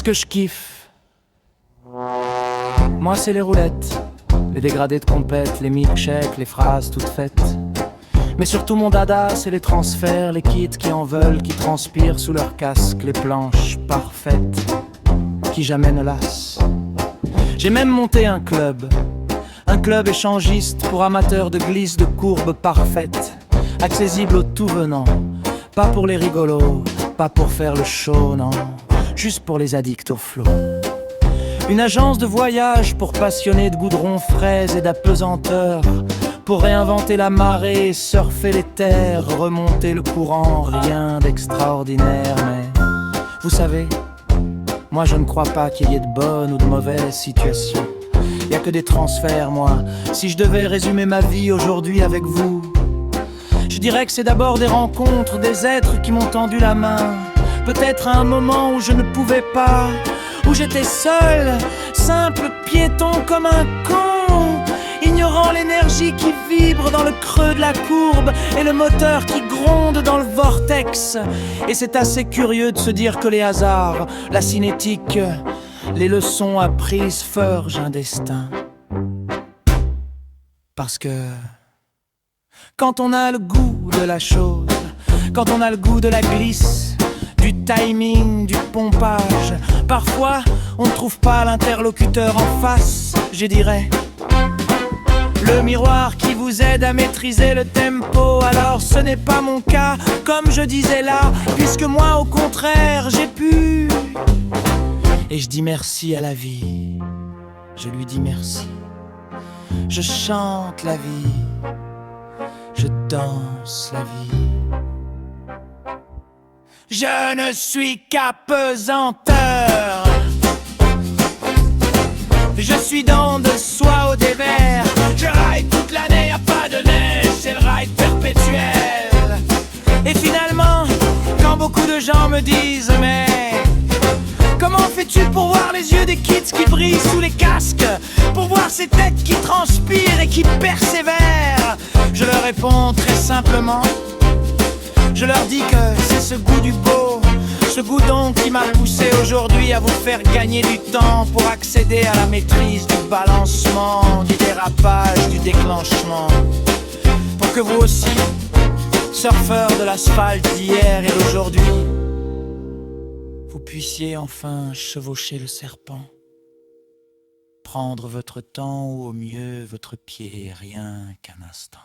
que je kiffe, moi c'est les roulettes, les dégradés de compète, les milkshakes, les phrases toutes faites. Mais surtout mon dada, c'est les transferts, les kits qui en veulent, qui transpirent sous leur casque, les planches parfaites, qui jamais ne lassent. J'ai même monté un club échangiste pour amateurs de glisse de courbes parfaites, accessible aux tout venants, pas pour les rigolos, pas pour faire le show, non, juste pour les addicts au flow. Une agence de voyage pour passionnés de goudron fraise et d'apesanteur, pour réinventer la marée, surfer les terres, remonter le courant, rien d'extraordinaire, mais vous savez, moi je ne crois pas qu'il y ait de bonnes ou de mauvaises situations. Y a que des transferts, moi. Si je devais résumer ma vie aujourd'hui avec vous, je dirais que c'est d'abord des rencontres, des êtres qui m'ont tendu la main. Peut-être à un moment où je ne pouvais pas, où j'étais seul, simple piéton comme un con, ignorant l'énergie qui vibre dans le creux de la courbe et le moteur qui gronde dans le vortex. Et c'est assez curieux de se dire que les hasards, la cinétique, les leçons apprises forgent un destin. Parce que quand on a le goût de la chose, quand on a le goût de la glisse, du timing, du pompage, parfois on ne trouve pas l'interlocuteur en face, je dirais. Le miroir qui vous aide à maîtriser le tempo, alors ce n'est pas mon cas, comme je disais là, puisque moi au contraire j'ai pu. Et je dis merci à la vie, je lui dis merci. Je chante la vie, je danse la vie. Je ne suis qu'apesanteur, je suis dans de soie au dévers. Je ride toute l'année, y'a pas de neige, c'est le ride perpétuel. Et finalement, quand beaucoup de gens me disent mais comment fais-tu pour voir les yeux des kids qui brillent sous les casques, pour voir ces têtes qui transpirent et qui persévèrent, je leur réponds très simplement, je leur dis que c'est ce goût du beau, ce goût donc qui m'a poussé aujourd'hui à vous faire gagner du temps pour accéder à la maîtrise du balancement, du dérapage, du déclenchement. Pour que vous aussi, surfeurs de l'asphalte d'hier et d'aujourd'hui, vous puissiez enfin chevaucher le serpent, prendre votre temps ou au mieux votre pied, rien qu'un instant.